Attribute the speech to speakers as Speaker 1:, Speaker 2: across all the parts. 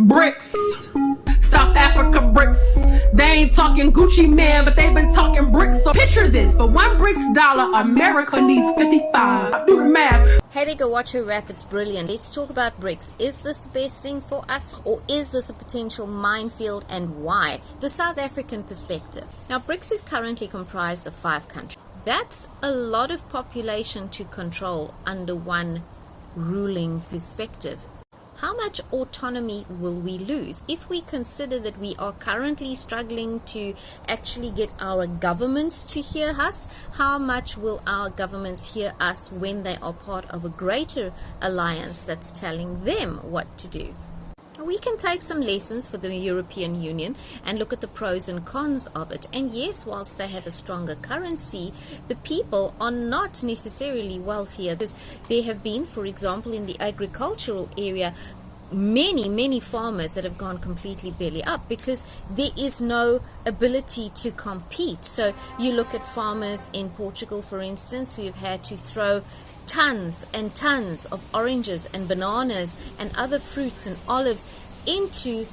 Speaker 1: Brics, South Africa Brics. They ain't talking Gucci man, but they've been talking bricks. So picture this, for one Brics dollar, America needs 55. Do the math.
Speaker 2: Hey there, go watch your rap, it's brilliant. Let's talk about Brics. Is this the best thing for us, or is this a potential minefield, and why? The South African perspective. Now, Brics is currently comprised of 5 countries. That's a lot of population to control under one ruling perspective. How much autonomy will we lose? If we consider that we are currently struggling to actually get our governments to hear us, how much will our governments hear us when they are part of a greater alliance that's telling them what to do? We can take some lessons for the European Union and look at the pros and cons of it. And yes, whilst they have a stronger currency, the people are not necessarily wealthier. Because there have been, for example, in the agricultural area, many farmers that have gone completely belly up because there is no ability to compete. So you look at farmers in Portugal, for instance, who have had to throw tons and tons of oranges and bananas and other fruits and olives into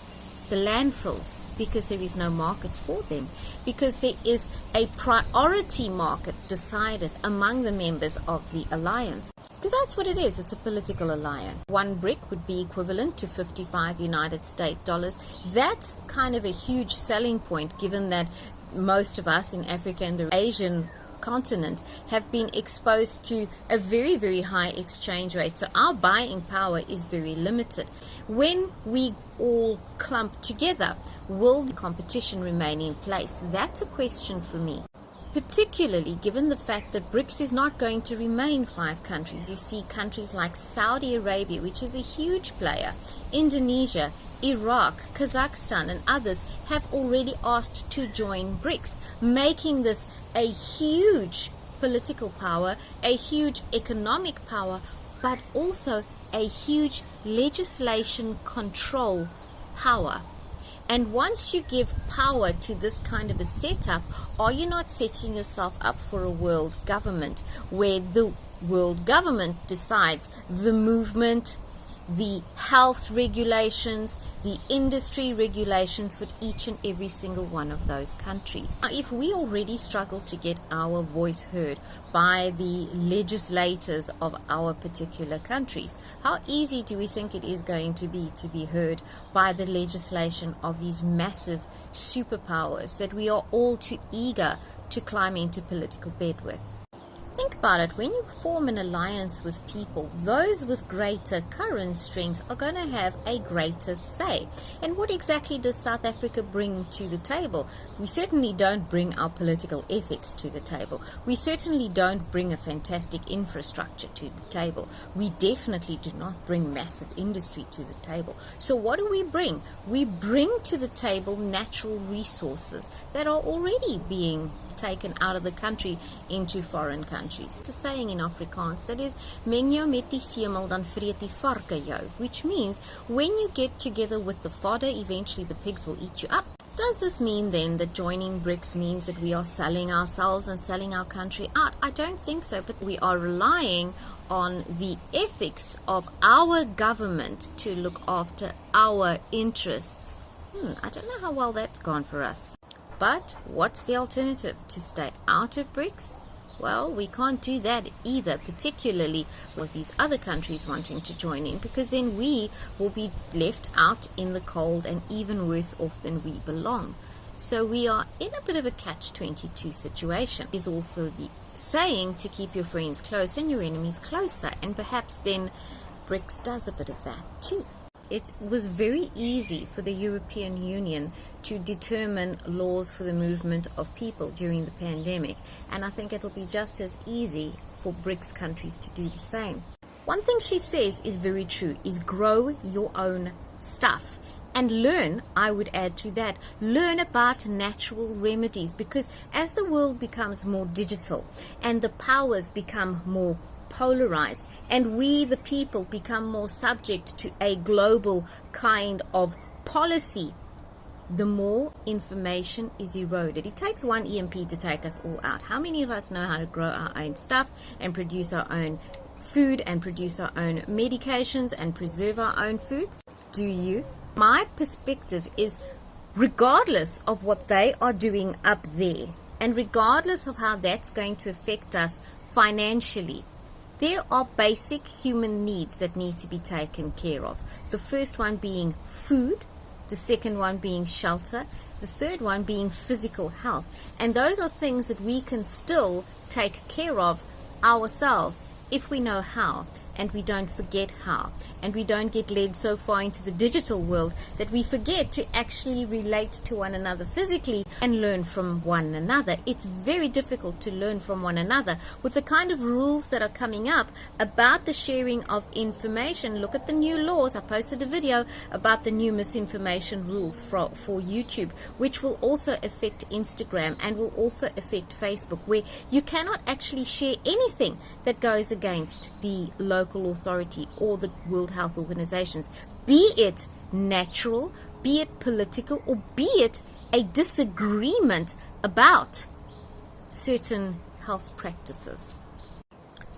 Speaker 2: the landfills because there is no market for them, because there is a priority market decided among the members of the alliance. Because that's what it is, it's a political alliance. One brick would be equivalent to 55 United States dollars. That's kind of a huge selling point, given that most of us in Africa and the Asian continent have been exposed to a very high exchange rate, so our buying power is very limited. When we all clump together, will the competition remain in place? That's a question for me, particularly given the fact that Brics is not going to remain 5 countries. You see countries like Saudi Arabia, which is a huge player, Indonesia, Iraq, Kazakhstan and others have already asked to join Brics, making this a huge political power, a huge economic power, but also a huge legislation control power. And once you give power to this kind of a setup, are you not setting yourself up for a world government where the world government decides the movement, the health regulations, the industry regulations for each and every single one of those countries? Now, if we already struggle to get our voice heard by the legislators of our particular countries, how easy do we think it is going to be heard by the legislation of these massive superpowers that we are all too eager to climb into political bed with? Think about it. When you form an alliance with people, those with greater current strength are going to have a greater say. And what exactly does South Africa bring to the table? We certainly don't bring our political ethics to the table. We certainly don't bring a fantastic infrastructure to the table. We definitely do not bring massive industry to the table. So what do we bring? We bring to the table natural resources that are already being taken out of the country into foreign countries. It's a saying in Afrikaans that is, meng jou met die semel, dan vreet die varke jou, which means when you get together with the fodder, eventually the pigs will eat you up. Does this mean then that joining Brics means that we are selling ourselves and selling our country out? I don't think so, but we are relying on the ethics of our government to look after our interests. I don't know how well that's gone for us. But what's the alternative? To stay out of Brics? Well, we can't do that either, particularly with these other countries wanting to join in, because then we will be left out in the cold and even worse off than we belong. So we are in a bit of a catch-22 situation. Is also the saying to keep your friends close and your enemies closer, and perhaps then Brics does a bit of that too. It was very easy for the European Union to determine laws for the movement of people during the pandemic, and I think it'll be just as easy for Brics countries to do the same. One thing she says is very true, is grow your own stuff and learn. I would add to that, learn about natural remedies, because as the world becomes more digital and the powers become more polarized and we the people become more subject to a global kind of policy, the more information is eroded. It takes one EMP to take us all out. How many of us know how to grow our own stuff and produce our own food and produce our own medications and preserve our own foods? Do you? My perspective is, regardless of what they are doing up there, and regardless of how that's going to affect us financially, there are basic human needs that need to be taken care of. The first one being food, the second one being shelter, the third one being physical health. And those are things that we can still take care of ourselves if we know how, and we don't forget how, and we don't get led so far into the digital world that we forget to actually relate to one another physically and learn from one another. It's very difficult to learn from one another with the kind of rules that are coming up about the sharing of information. Look at the new laws. I posted a video about the new misinformation rules for YouTube, which will also affect Instagram and will also affect Facebook, where you cannot actually share anything that goes against the local authority or the World Health Organizations, be it natural, be it political, or be it a disagreement about certain health practices.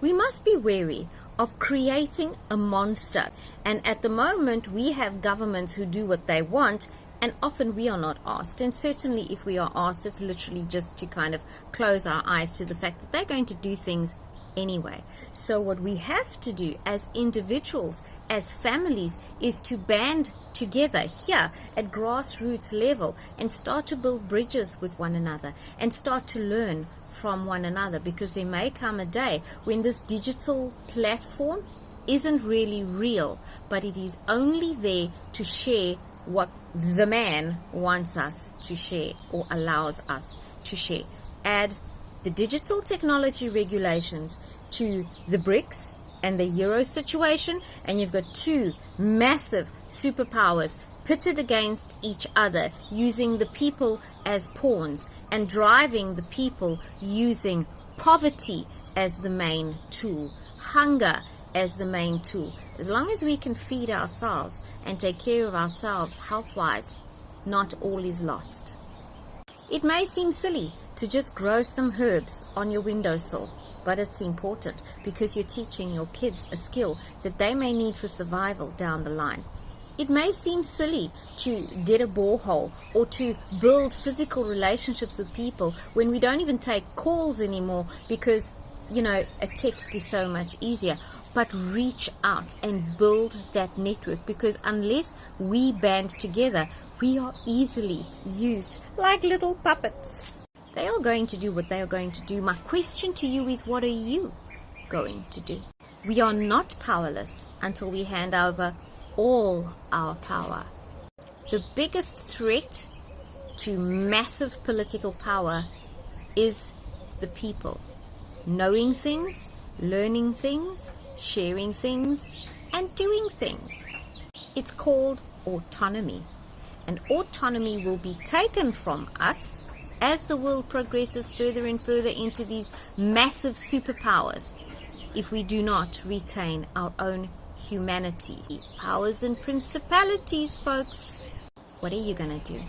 Speaker 2: We must be wary of creating a monster, and at the moment we have governments who do what they want, and often we are not asked, and certainly if we are asked, it's literally just to kind of close our eyes to the fact that they're going to do things anyway. So what we have to do as individuals, as families, is to band together here at grassroots level and start to build bridges with one another and start to learn from one another, because there may come a day when this digital platform isn't really real, but it is only there to share what the man wants us to share or allows us to share. Add the digital technology regulations to the Brics and the Euro situation, and you've got two massive superpowers pitted against each other, using the people as pawns and driving the people using poverty as the main tool, hunger as the main tool. As long as we can feed ourselves and take care of ourselves health-wise, not all is lost. It may seem silly to just grow some herbs on your windowsill, but it's important because you're teaching your kids a skill that they may need for survival down the line. It may seem silly to get a borehole or to build physical relationships with people when we don't even take calls anymore because, a text is so much easier. But reach out and build that network, because unless we band together, we are easily used like little puppets. They are going to do what they are going to do. My question to you is, what are you going to do? We are not powerless until we hand over all our power. The biggest threat to massive political power is the people. Knowing things, learning things, sharing things, and doing things. It's called autonomy. And autonomy will be taken from us as the world progresses further and further into these massive superpowers if we do not retain our own humanity. Powers and principalities, folks. What are you going to do?